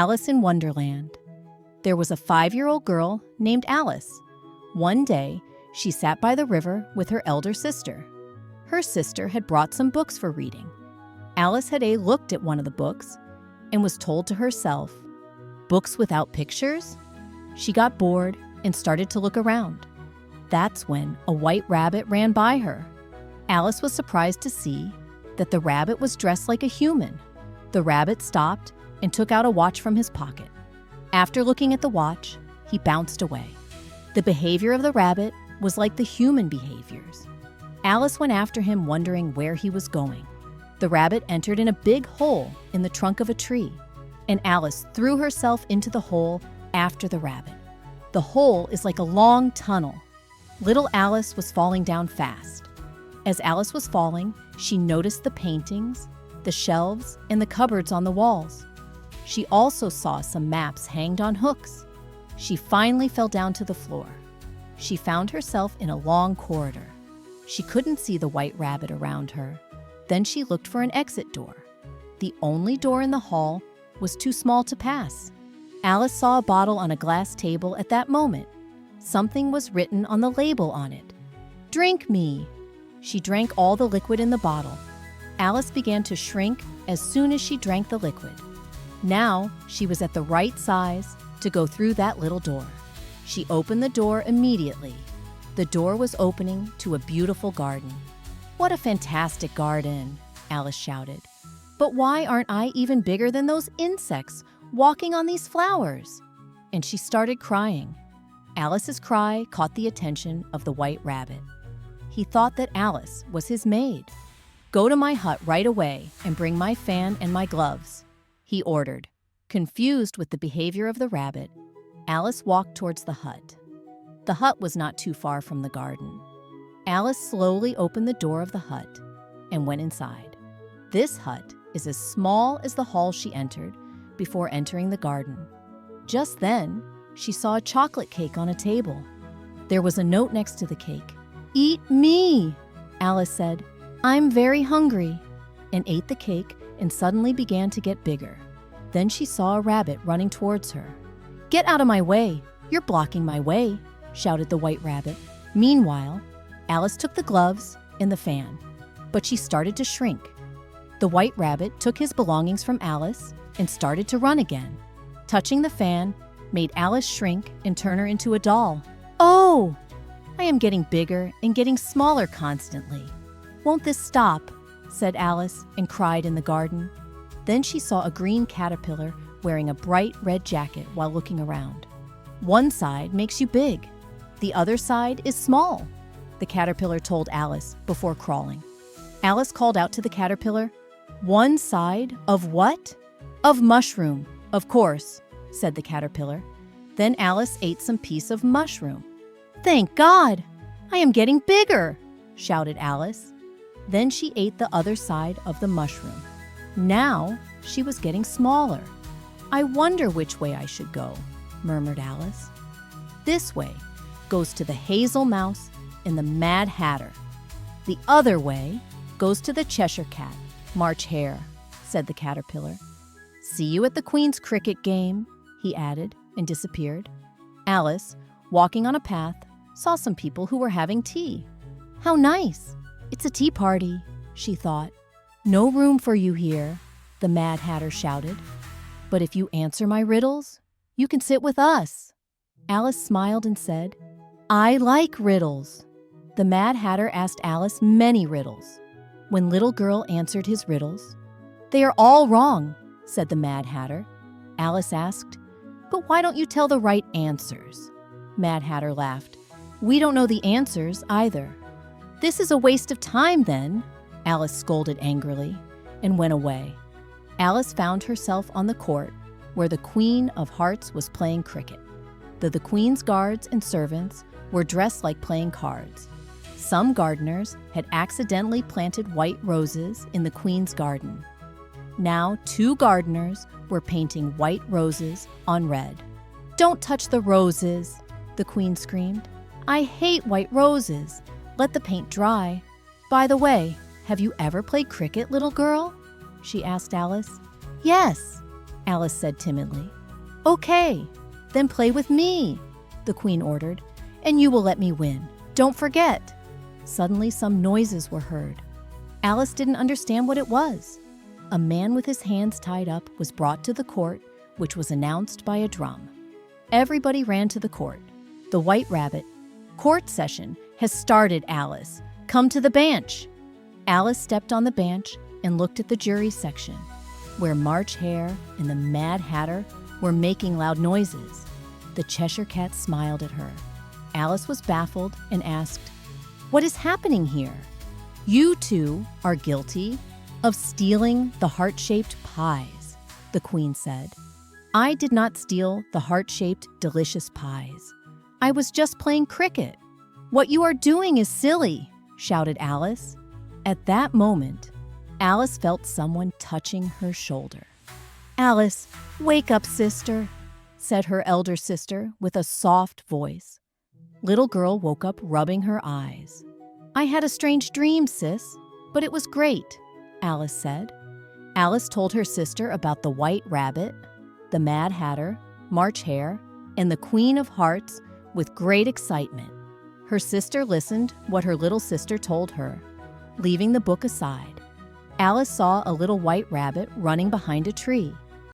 Alice in Wonderland. There was a 5-year-old girl named Alice. One day, she sat by the river with her elder sister. Her sister had brought some books for reading. Alice had looked at one of the books and was told to herself, "Books without pictures?" She got bored and started to look around. That's when a white rabbit ran by her. Alice was surprised to see that the rabbit was dressed like a human. The rabbit stopped and took out a watch from his pocket. After looking at the watch, he bounced away. The behavior of the rabbit was like the human behaviors. Alice went after him, wondering where he was going. The rabbit entered in a big hole in the trunk of a tree, and Alice threw herself into the hole after the rabbit. The hole is like a long tunnel. Little Alice was falling down fast. As Alice was falling, she noticed the paintings, the shelves, and the cupboards on the walls. She also saw some maps hanged on hooks. She finally fell down to the floor. She found herself in a long corridor. She couldn't see the white rabbit around her. Then she looked for an exit door. The only door in the hall was too small to pass. Alice saw a bottle on a glass table at that moment. Something was written on the label on it. "Drink me." She drank all the liquid in the bottle. Alice began to shrink as soon as she drank the liquid. Now she was at the right size to go through that little door. She opened the door immediately. The door was opening to a beautiful garden. "What a fantastic garden," Alice shouted. "But why aren't I even bigger than those insects walking on these flowers?" And she started crying. Alice's cry caught the attention of the white rabbit. He thought that Alice was his maid. "Go to my hut right away and bring my fan and my gloves," he ordered. Confused with the behavior of the rabbit, Alice walked towards the hut. The hut was not too far from the garden. Alice slowly opened the door of the hut and went inside. This hut is as small as the hall she entered before entering the garden. Just then, she saw a chocolate cake on a table. There was a note next to the cake. "Eat me," Alice said. "I'm very hungry," and ate the cake and suddenly began to get bigger. Then she saw a rabbit running towards her. "Get out of my way! You're blocking my way," shouted the white rabbit. Meanwhile, Alice took the gloves and the fan, but she started to shrink. The white rabbit took his belongings from Alice and started to run again. Touching the fan made Alice shrink and turn her into a doll. "Oh, I am getting bigger and getting smaller constantly. Won't this stop?" said Alice and cried in the garden. Then she saw a green caterpillar wearing a bright red jacket while looking around. "One side makes you big. The other side is small," the caterpillar told Alice before crawling. Alice called out to the caterpillar, "One side of what?" "Of mushroom, of course," said the caterpillar. Then Alice ate some piece of mushroom. "Thank God! I am getting bigger!" shouted Alice. Then she ate the other side of the mushroom. Now she was getting smaller. "I wonder which way I should go," murmured Alice. "This way goes to the Hazel Mouse and the Mad Hatter. The other way goes to the Cheshire Cat, March Hare," said the caterpillar. "See you at the Queen's cricket game," he added, and disappeared. Alice, walking on a path, saw some people who were having tea. "How nice! It's a tea party," she thought. "No room for you here," the Mad Hatter shouted. "But if you answer my riddles, you can sit with us." Alice smiled and said, "I like riddles." The Mad Hatter asked Alice many riddles. When Little Girl answered his riddles, "They are all wrong," said the Mad Hatter. Alice asked, "But why don't you tell the right answers?" Mad Hatter laughed. "We don't know the answers either." "This is a waste of time then," Alice scolded angrily and went away. Alice found herself on the court where the Queen of Hearts was playing cricket. The Queen's guards and servants were dressed like playing cards. Some gardeners had accidentally planted white roses in the Queen's garden. Now 2 gardeners were painting white roses on red. "Don't touch the roses," the Queen screamed. "I hate white roses. Let the paint dry. By the way, have you ever played cricket, little girl?" she asked Alice. "Yes," Alice said timidly. "Okay, then play with me," the queen ordered, "and you will let me win. Don't forget." Suddenly, some noises were heard. Alice didn't understand what it was. A man with his hands tied up was brought to the court, which was announced by a drum. Everybody ran to the court. The White Rabbit, "Court session has started, Alice. Come to the bench." Alice stepped on the bench and looked at the jury section, where March Hare and the Mad Hatter were making loud noises. The Cheshire Cat smiled at her. Alice was baffled and asked, "What is happening here?" "You two are guilty of stealing the heart-shaped pies," the queen said. "I did not steal the heart-shaped delicious pies. I was just playing cricket." "What you are doing is silly," shouted Alice. At that moment, Alice felt someone touching her shoulder. "Alice, wake up, sister," said her elder sister with a soft voice. Little girl woke up rubbing her eyes. "I had a strange dream, sis, but it was great," Alice said. Alice told her sister about the White Rabbit, the Mad Hatter, March Hare, and the Queen of Hearts with great excitement. Her sister listened what her little sister told her, leaving the book aside. Alice saw a little white rabbit running behind a tree.